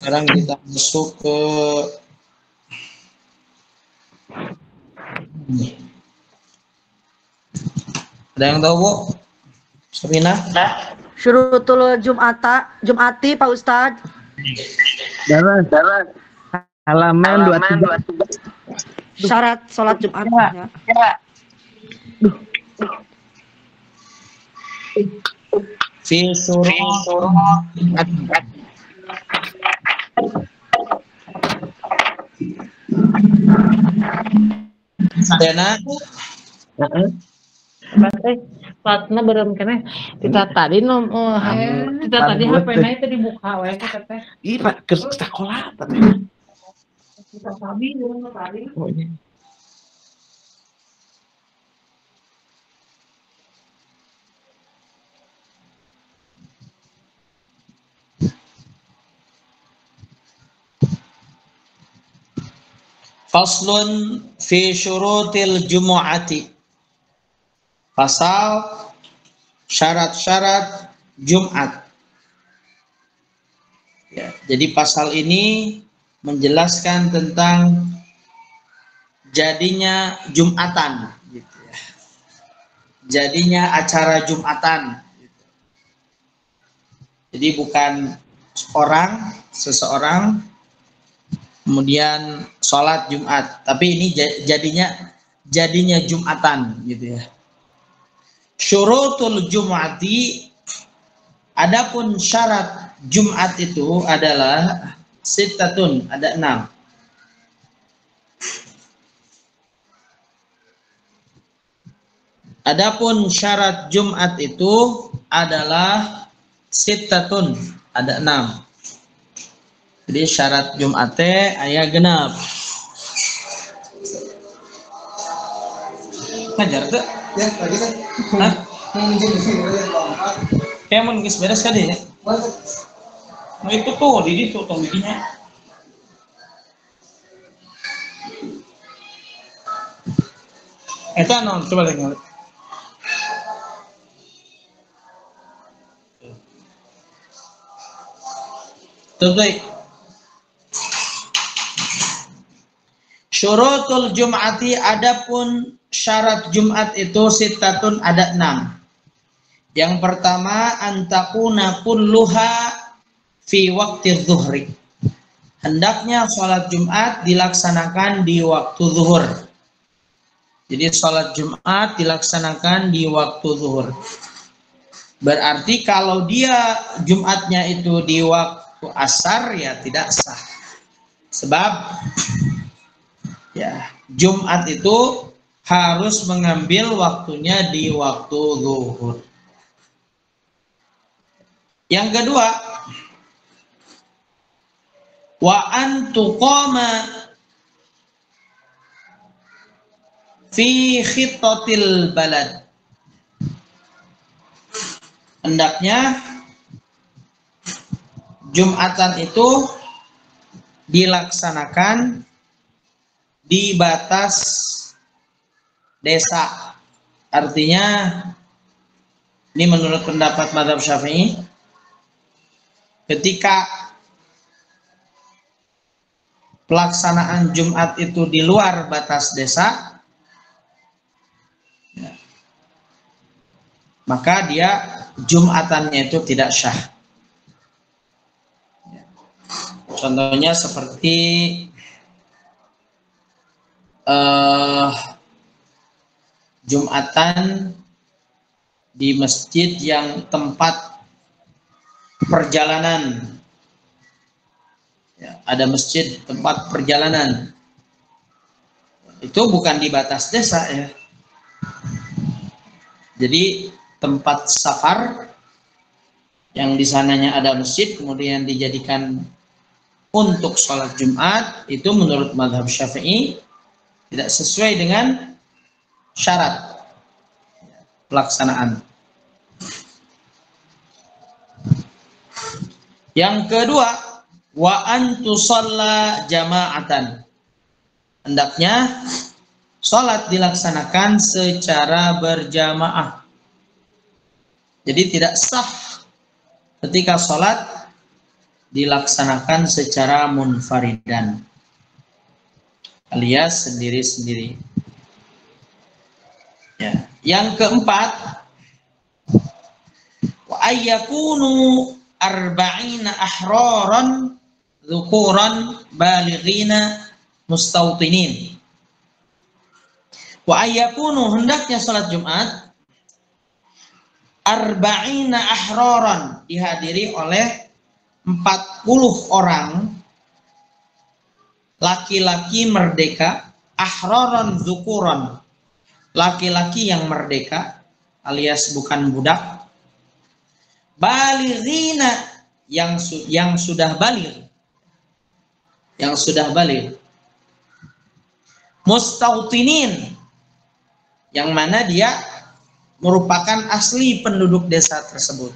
Sekarang kita masuk ke ada yang tahu Bu? Sabina? Syurutul Jum'ati Pak Ustadz. Jalan. Halaman 23. Syarat sholat Jumat. Ya. Fi surah Dena. Platna berem kene kita tadi kita tadi HP-na itu dibuka we kita teh. Ih, Pak, ke sekolah tadi. Kita tadi belum tadi. Oh, iya. Faslun fi syurutil jumu'ati. Pasal syarat-syarat Jumat. Ya, jadi pasal ini menjelaskan tentang jadinya Jumatan, gitu ya. Jadinya acara Jumatan. Gitu. Jadi bukan seseorang kemudian sholat Jumat, tapi ini jadinya Jumatan, gitu ya. Syurutul Jum'ati, adapun syarat Jumat itu adalah sittatun, ada 6. Adapun syarat Jumat itu adalah sittatun, ada 6. Jadi syarat Jumatnya aya genap. Ngajar tuh? Ya, lagi kan. Hah? Kayak mau ngis beres kan ya? Nah itu tuh, di situ tong bikinnya. Itu anu, coba lagi ngeliat. Tuh, baik. Syurutul Jum'ati, adapun syarat Jumat itu sittatun, ada 6. Yang pertama, antakuna kulluha fi waqti zuhri. Hendaknya sholat Jumat dilaksanakan di waktu zuhur. Jadi sholat Jumat dilaksanakan di waktu zuhur. Berarti kalau dia Jumatnya itu di waktu asar, ya tidak sah. Sebab ya, Jumat itu harus mengambil waktunya di waktu zuhur. Yang kedua, wa an tuqama fi khittatil balad. Hendaknya Jumatan itu dilaksanakan di batas desa. Artinya, ini menurut pendapat mazhab Syafi'i, ketika pelaksanaan Jumat itu di luar batas desa, maka dia Jumatannya itu tidak syah. Contohnya seperti Jumatan di masjid yang tempat perjalanan, ya, ada masjid tempat perjalanan, itu bukan di batas desa ya. Jadi tempat safar yang di sananya ada masjid kemudian dijadikan untuk sholat Jumat, itu menurut mazhab Syafi'i tidak sesuai dengan syarat pelaksanaan. Yang kedua, wa an tusalla jama'atan. Hendaknya sholat dilaksanakan secara berjamaah. Jadi tidak sah ketika sholat dilaksanakan secara munfaridan, alias sendiri-sendiri. Ya. Yang keempat, wa ayyakunu arba'ina ahraran dzukuran balighina mustautinin. Wa ayyakunu, hendaknya salat Jumat arba'ina ahraran, dihadiri oleh 40 orang laki-laki merdeka, ahraran dzukuran, laki-laki yang merdeka alias bukan budak, balighina, yang sudah baligh, mustautinin, yang mana dia merupakan asli penduduk desa tersebut,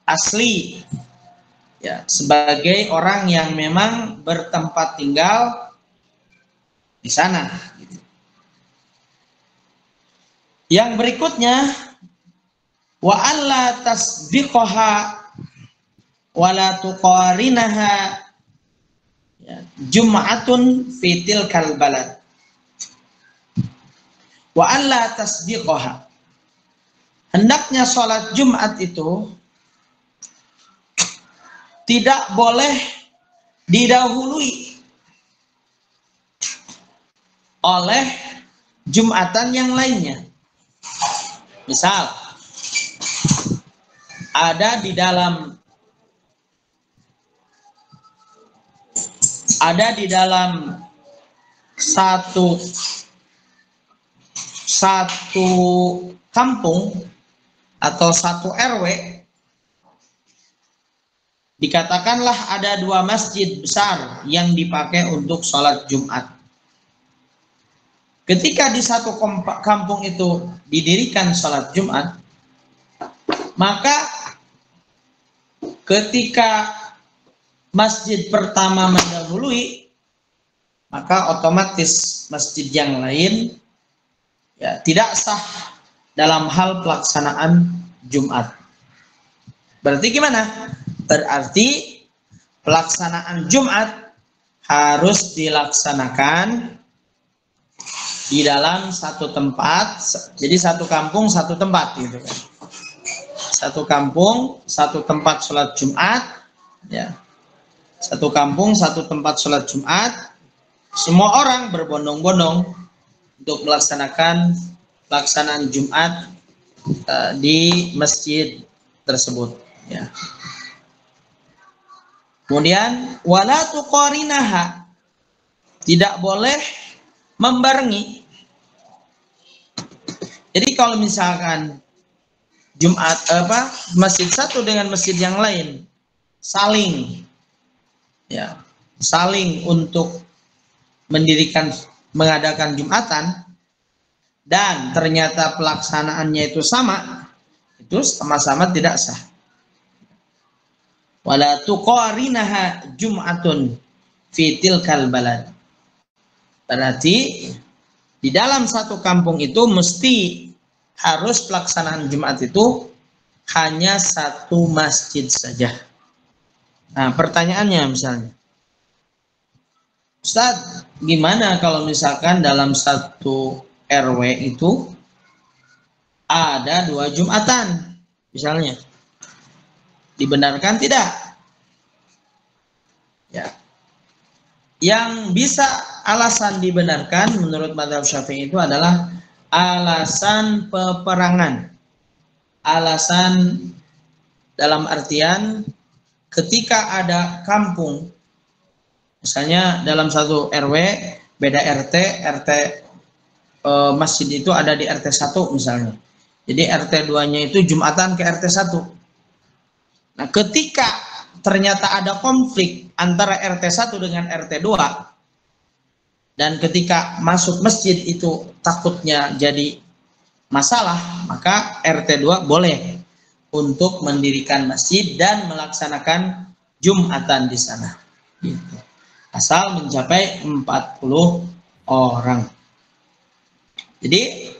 asli, ya, sebagai orang yang memang bertempat tinggal di sana. Yang berikutnya, wa alla tasbiqaha wa la tuqarinaha, ya, jum'atun fi tilkal balad. Wa alla tasbiqaha, hendaknya sholat Jumat itu tidak boleh didahului oleh Jumatan yang lainnya. Misal, ada di dalam satu kampung atau satu RW, dikatakanlah ada 2 masjid besar yang dipakai untuk sholat Jumat. Ketika di satu kampung itu didirikan sholat Jumat, maka ketika masjid pertama mendahului, maka otomatis masjid yang lain, ya, tidak sah dalam hal pelaksanaan Jumat. Berarti gimana? Berarti pelaksanaan Jumat harus dilaksanakan di dalam satu tempat. Jadi satu kampung satu tempat gitu kan. Satu kampung satu tempat sholat Jumat, ya. Satu kampung satu tempat sholat Jumat. Semua orang berbondong-bondong untuk melaksanakan pelaksanaan Jumat di masjid tersebut, ya. Kemudian wala tuqarinaha, tidak boleh membarengi. Jadi kalau misalkan Jumat masjid satu dengan masjid yang lain saling, ya, saling untuk mengadakan Jumatan, dan ternyata pelaksanaannya itu sama, itu sama-sama tidak sah. Wala tuqarinaha jum'atun fi tilkal balad. Berarti di dalam satu kampung itu mesti harus pelaksanaan Jumat itu hanya satu masjid saja. Nah, pertanyaannya misalnya, Ustaz, gimana kalau misalkan dalam satu RW itu ada 2 Jumatan misalnya, dibenarkan tidak? Ya, yang bisa alasan dibenarkan menurut mazhab Syafi'i itu adalah alasan peperangan. Alasan dalam artian ketika ada kampung, misalnya dalam satu RW beda RT masjid itu ada di RT 1 misalnya. Jadi RT 2-nya itu Jumatan ke RT 1. Nah, ketika ternyata ada konflik antara RT 1 dengan RT 2, dan ketika masuk masjid itu takutnya jadi masalah, maka RT 2 boleh untuk mendirikan masjid dan melaksanakan Jumatan di sana. Gitu. Asal mencapai 40 orang. Jadi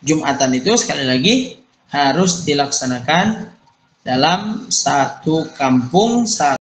Jumatan itu sekali lagi harus dilaksanakan dalam satu kampung,